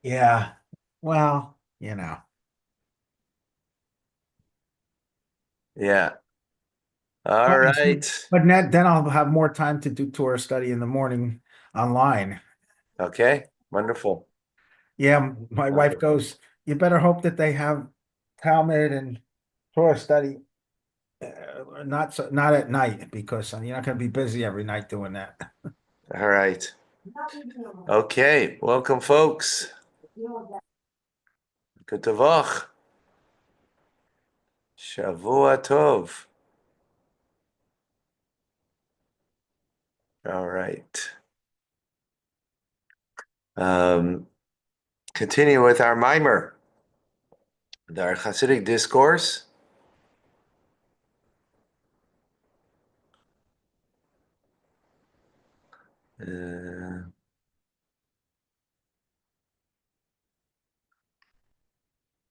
Yeah. Well, you know. Yeah. All But right. then I'll have more time to do Torah study in the morning online. Okay. Wonderful. Yeah, my wife Wonderful. goes, you better hope that they have Talmud and Torah study not at night because you're not going to be busy every night doing that. All right. Okay. Welcome, folks. Good Tavach. Shavua Tov. All right. Um, Continue with our mimer, our Hasidic discourse. Uh,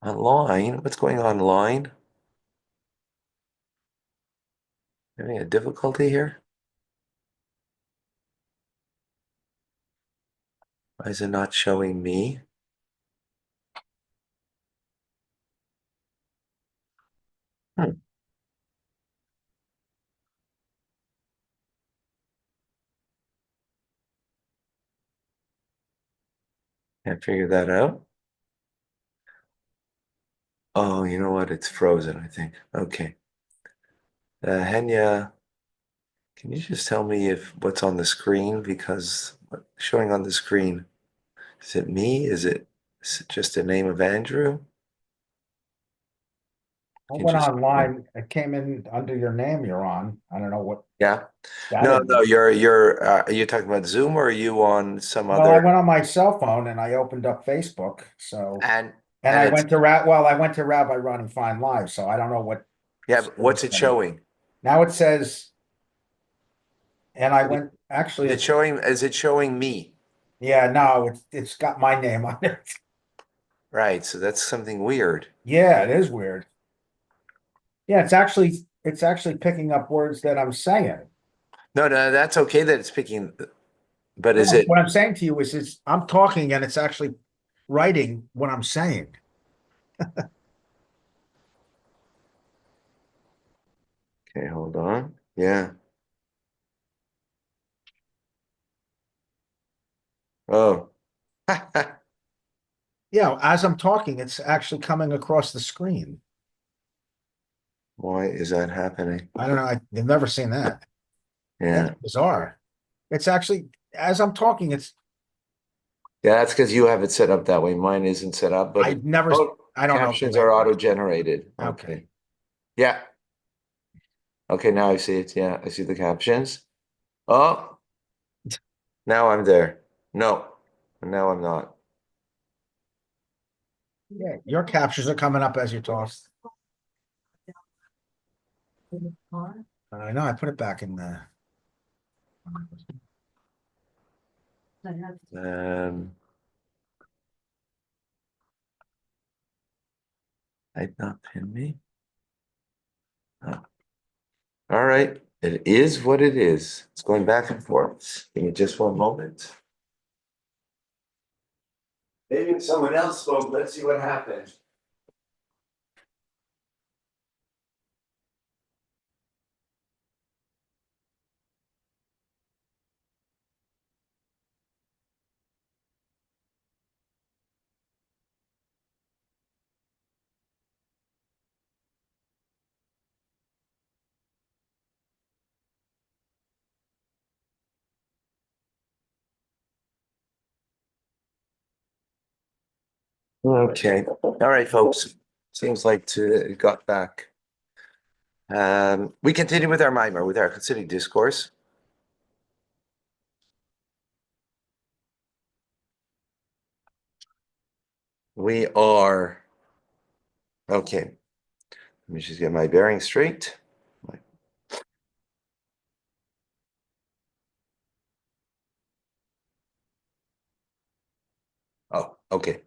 Online. What's going on online? Having a difficulty here? Why is it not showing me? Hmm, can't figure that out. Oh, you know what? It's frozen, I think. Okay. Henya, can you just tell me if what's on the screen? Because what's showing on the screen, is it me? Is it just the name of Andrew? I Can you went just, online. It came in under your name you're on. I don't know what yeah. that No, no, is. are you talking about Zoom or are you on some Well, I other went on my cell phone and I opened up Facebook. So, and and and I it's went to I went to Rabbi Ronnie Fine Live. So I don't know what yeah, but what's service it that is. showing? Now it says, and I went, actually, Is it showing me? yeah, no, it's got my name on it. Right, so that's something weird. Yeah, it is weird. Yeah, it's actually picking up words that I'm saying. No, no, that's okay that it's picking, but is No, it what I'm saying to you is I'm talking and it's actually writing what I'm saying. okay, hold on. Yeah. Oh. Yeah, as I'm talking, it's actually coming across the screen. Why is that happening? I don't know. I've never seen that. That's Yeah. bizarre. It's actually as I'm talking, Yeah, that's because you have it set up that way. Mine isn't set up, but I've never, oh, I don't know the captions way are it works. auto-generated. Okay. Okay. Yeah. Okay, now I see it. Yeah, I see the captions. Oh, now I'm there. No, now I'm not. Yeah, your captures are coming up as you talk. I know. I put it back in the. Um, I'd not pin me. Oh. All right. It is what it is. It's going back and forth. Give me just one moment. Maybe someone else spoke. Let's see what happened. Okay. All right, folks. Seems like it got back. We continue with our mimer, with our Hasidic discourse. We are okay. Let me just get my bearings straight. Oh, okay.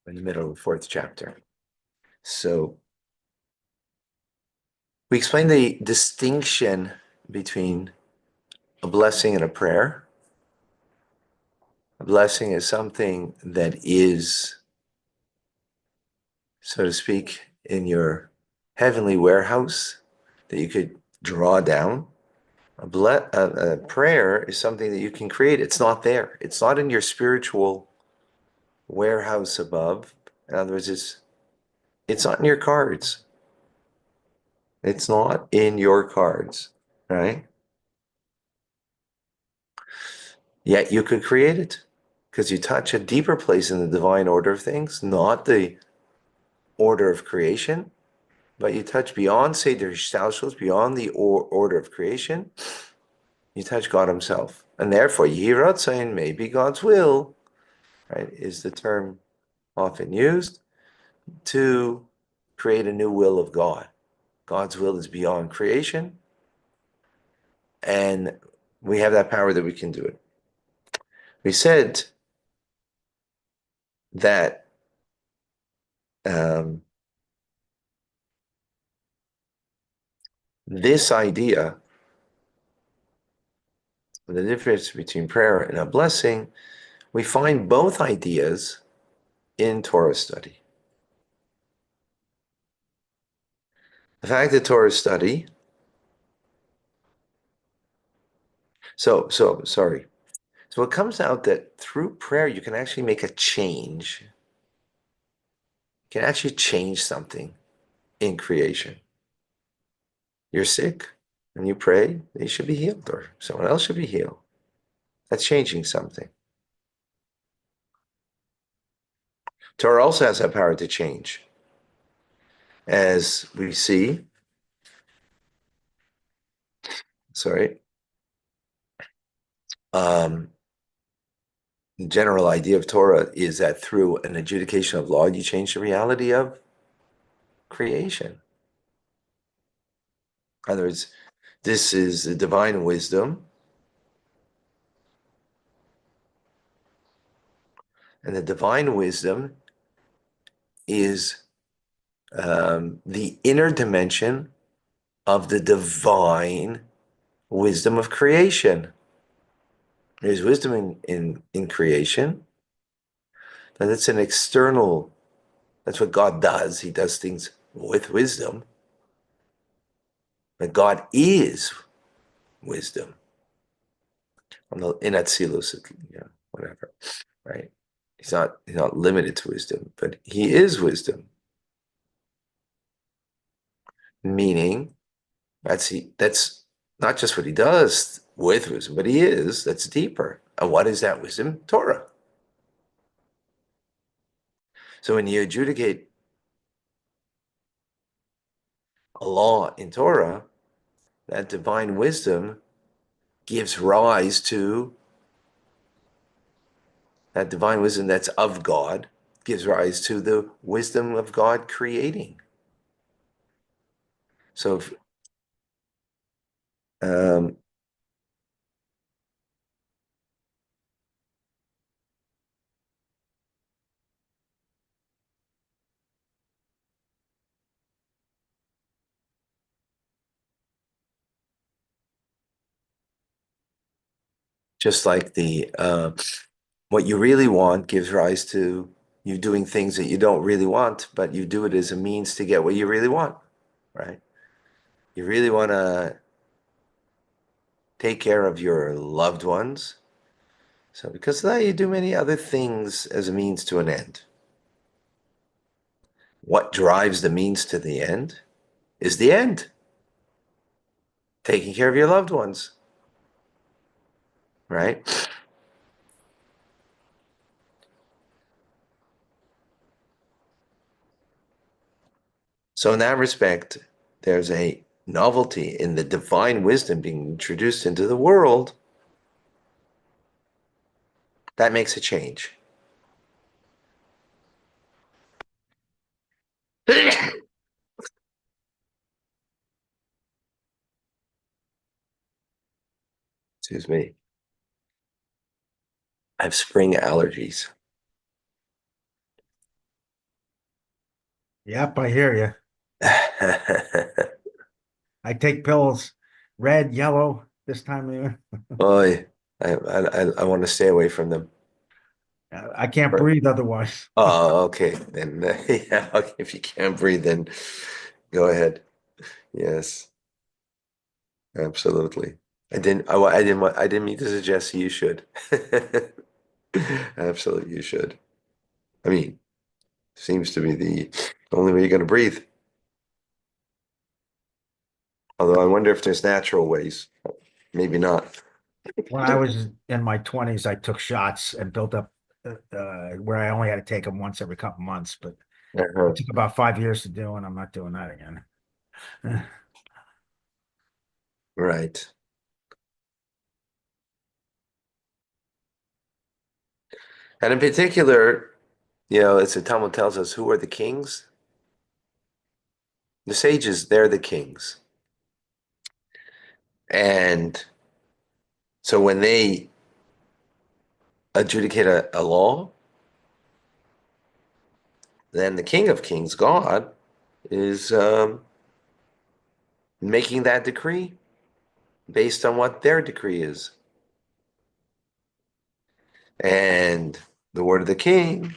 In the middle of the fourth chapter. So we explained the distinction between a blessing and a prayer. A blessing is something that is, so to speak, in your heavenly warehouse that you could draw down. A prayer is something that you can create. It's not there. It's not in your spiritual warehouse above. In other words, it's not in your cards. It's not in your cards, right? Yet you could create it because you touch a deeper place in the divine order of things, not the order of creation, but you touch beyond Seder Shtalshus, beyond the order of creation. You touch God Himself, and therefore Yiratzain may be God's will, right? Is the term often used to create a new will of God. God's will is beyond creation, and we have that power that we can do it. We said that this idea, the difference between prayer and a blessing, we find both ideas in Torah study. The fact that Torah study, sorry. So it comes out that through prayer, you can actually make a change. You can actually change something in creation. You're sick and you pray, they should be healed, or someone else should be healed. That's changing something. Torah also has that power to change. As we see, the general idea of Torah is that through an adjudication of law, you change the reality of creation. In other words, this is the divine wisdom. And the divine wisdom is the inner dimension of the divine wisdom of creation. There's wisdom in creation, but it's an external, that's what God does. He does things with wisdom. But God is wisdom. In Atzilus, whatever, right? He's not limited to wisdom, but He is wisdom. Meaning, that's not just what He does with wisdom, but He is, that's deeper. And what is that wisdom? Torah. So when you adjudicate a law in Torah, that divine wisdom gives rise to that divine wisdom that's of God, gives rise to the wisdom of God creating. So if, just like the what you really want gives rise to you doing things that you don't really want, but you do it as a means to get what you really want, right? You really want to take care of your loved ones. So because of that, you do many other things as a means to an end. What drives the means to the end is the end. Taking care of your loved ones, right? So in that respect, there's a novelty in the divine wisdom being introduced into the world that makes a change. Excuse me. I have spring allergies. Yep, I hear you. I take pills, red, yellow, this time of year. Boy, I want to stay away from them. I can't breathe otherwise. Oh, okay. Then yeah, okay. If you can't breathe, then go ahead. Yes, absolutely. I didn't mean to suggest you should. Absolutely, you should. I mean, seems to be the only way you're going to breathe. Although I wonder if there's natural ways. Maybe not. When I was in my 20s, I took shots and built up where I only had to take them once every couple months, but Uh-huh. it took about 5 years to do, and I'm not doing that again. Right. And in particular, as the Talmud tells us, who are the kings? The sages, they're the kings. And so when they adjudicate a law, then the King of Kings, God, is making that decree based on what their decree is. And the word of the king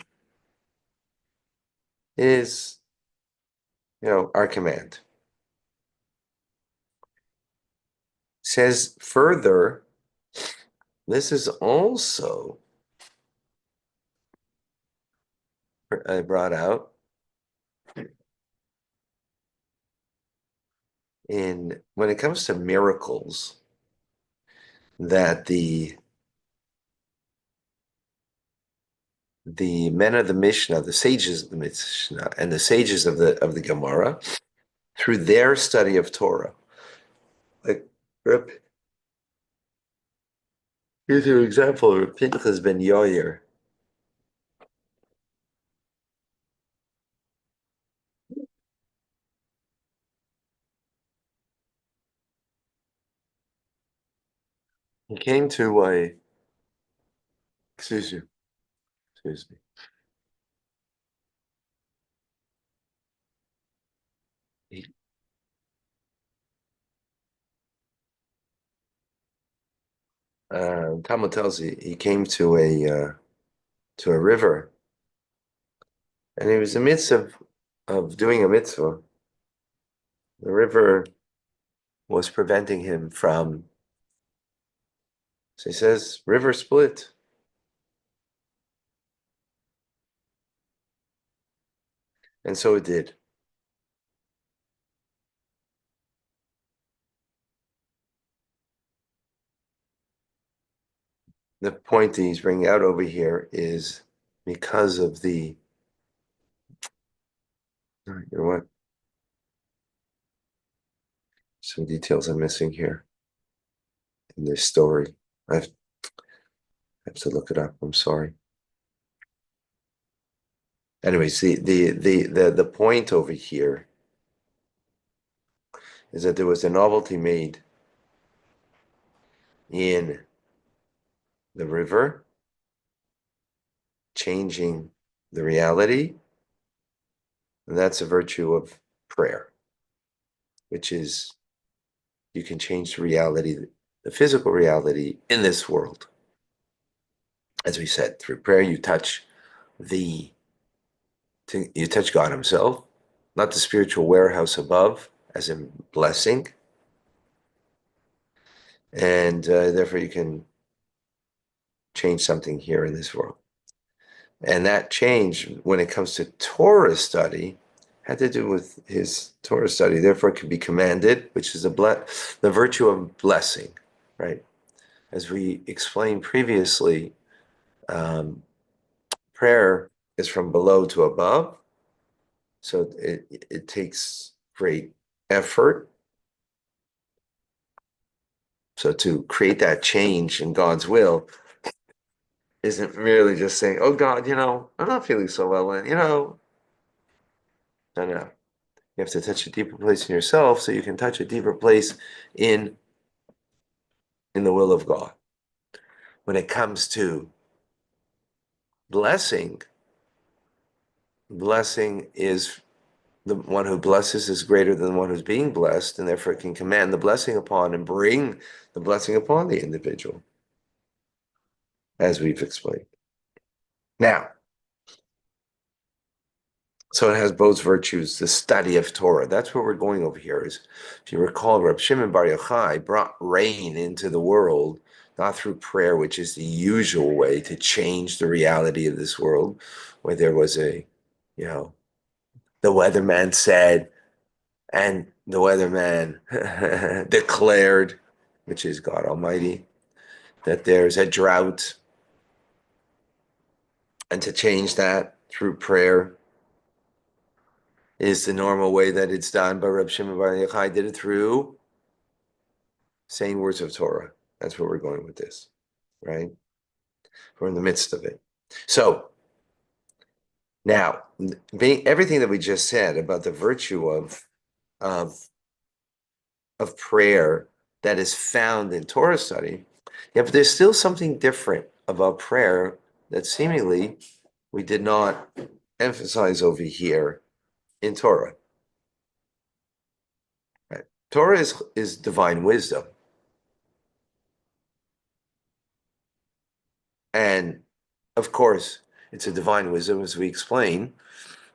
is, our command. Says further, this is also brought out in when it comes to miracles that the men of the Mishnah, the sages of the Mishnah, and the sages of the Gemara, through their study of Torah, like here's an example of Pinchas ben Yair. He came to a excuse you, excuse me. He, Talmud tells he came to a river, and he was in the midst of doing a mitzvah. The river was preventing him from. So he says, "River split." And so it did. The point that he's bringing out over here is because of you know what? Some details I'm missing here in this story. I have to look it up. I'm sorry. Anyways, the point over here is that there was a novelty made in the river, changing the reality, and that's a virtue of prayer, which is you can change the reality, the physical reality in this world. As we said, through prayer, you touch God Himself, not the spiritual warehouse above, as in blessing, and therefore you can change something here in this world. And that change, when it comes to Torah study, had to do with his Torah study. Therefore, it can be commanded, which is the virtue of blessing, right? As we explained previously, prayer is from below to above. So it takes great effort. So to create that change in God's will isn't merely just saying, "Oh God, I'm not feeling so well," and no. You have to touch a deeper place in yourself so you can touch a deeper place in the will of God. When it comes to blessing, blessing is the one who blesses is greater than the one who's being blessed, and therefore it can command the blessing upon and bring the blessing upon the individual, as we've explained. Now, so it has both virtues, the study of Torah. That's where we're going over here. Is, if you recall, Reb Shimon Bar Yochai brought rain into the world, not through prayer, which is the usual way to change the reality of this world, where there was a, the weatherman said, and the weatherman declared, which is God Almighty, that there's a drought, and to change that through prayer is the normal way that it's done. But Reb Shimon Bar Yochai did it through saying words of Torah. That's where we're going with this, right? We're in the midst of it. So now, everything that we just said about the virtue of prayer that is found in Torah study, yeah, but there's still something different about prayer that seemingly we did not emphasize over here in Torah. Right? Torah is divine wisdom. And of course, it's a divine wisdom, as we explain.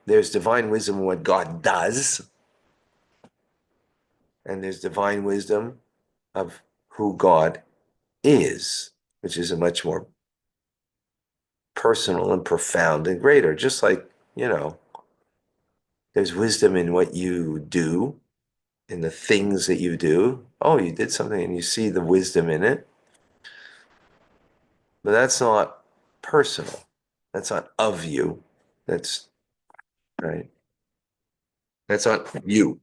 There's divine wisdom in what God does, and there's divine wisdom of who God is, which is a much more personal and profound and greater. Just like, there's wisdom in what you do, in the things that you do. Oh, you did something and you see the wisdom in it. But that's not personal. That's not of you. That's right. That's not you.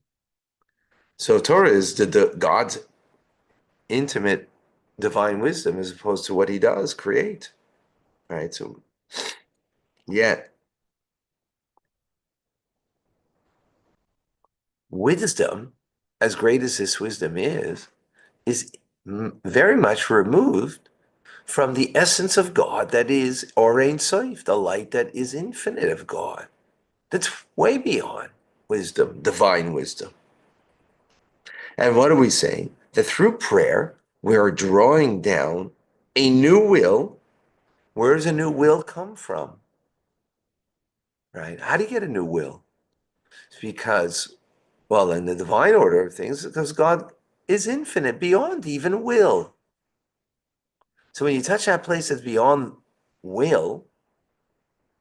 So Torah is the God's intimate divine wisdom as opposed to what he does create. Right. So yet wisdom, as great as this wisdom is very much removed from the essence of God that is Or Ein Sof, the light that is infinite of God. That's way beyond wisdom, divine wisdom. And what are we saying? That through prayer, we are drawing down a new will. Where does a new will come from? Right? How do you get a new will? It's because, well, in the divine order of things, because God is infinite, beyond even will. So when you touch that place that's beyond will,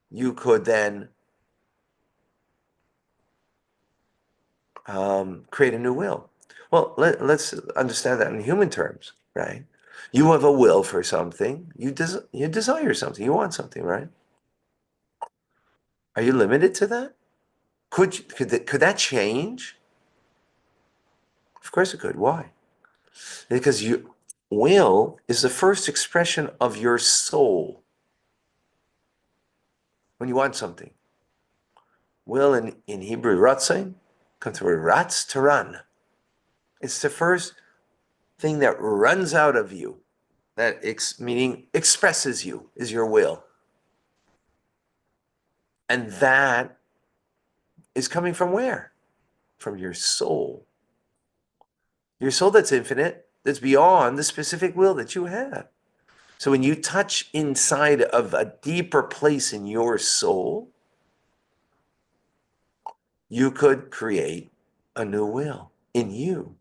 you could then create a new will. Well, let's understand that in human terms, right? You have a will for something. You desire something. You want something, right? Are you limited to that? Could that change? Of course it could. Why? Because will is the first expression of your soul. When you want something, will in Hebrew ratzon comes from ratz, to run. It's the first thing that runs out of you, that meaning expresses you, is your will. And that is coming from where? From your soul. Your soul that's infinite, that's beyond the specific will that you have. So when you touch inside of a deeper place in your soul, you could create a new will in you.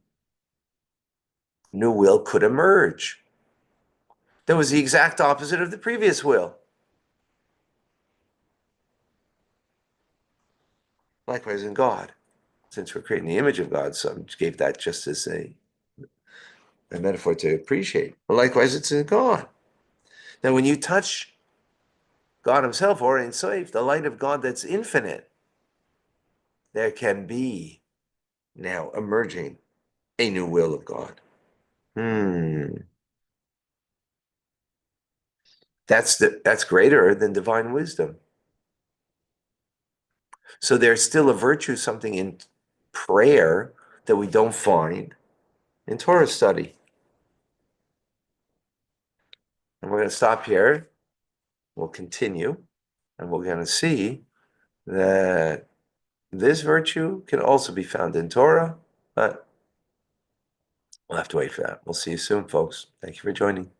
New will could emerge. That was the exact opposite of the previous will. Likewise in God. Since we're creating the image of God, so I gave that just as a metaphor to appreciate. But likewise, it's in God. Now, when you touch God himself, Or Ein Sof, the light of God that's infinite, there can be now emerging a new will of God. That's greater than divine wisdom. So there's still a virtue, something in prayer that we don't find in Torah study. And we're going to stop here. We'll continue, and we're going to see that this virtue can also be found in Torah, but we'll have to wait for that. We'll see you soon, folks. Thank you for joining.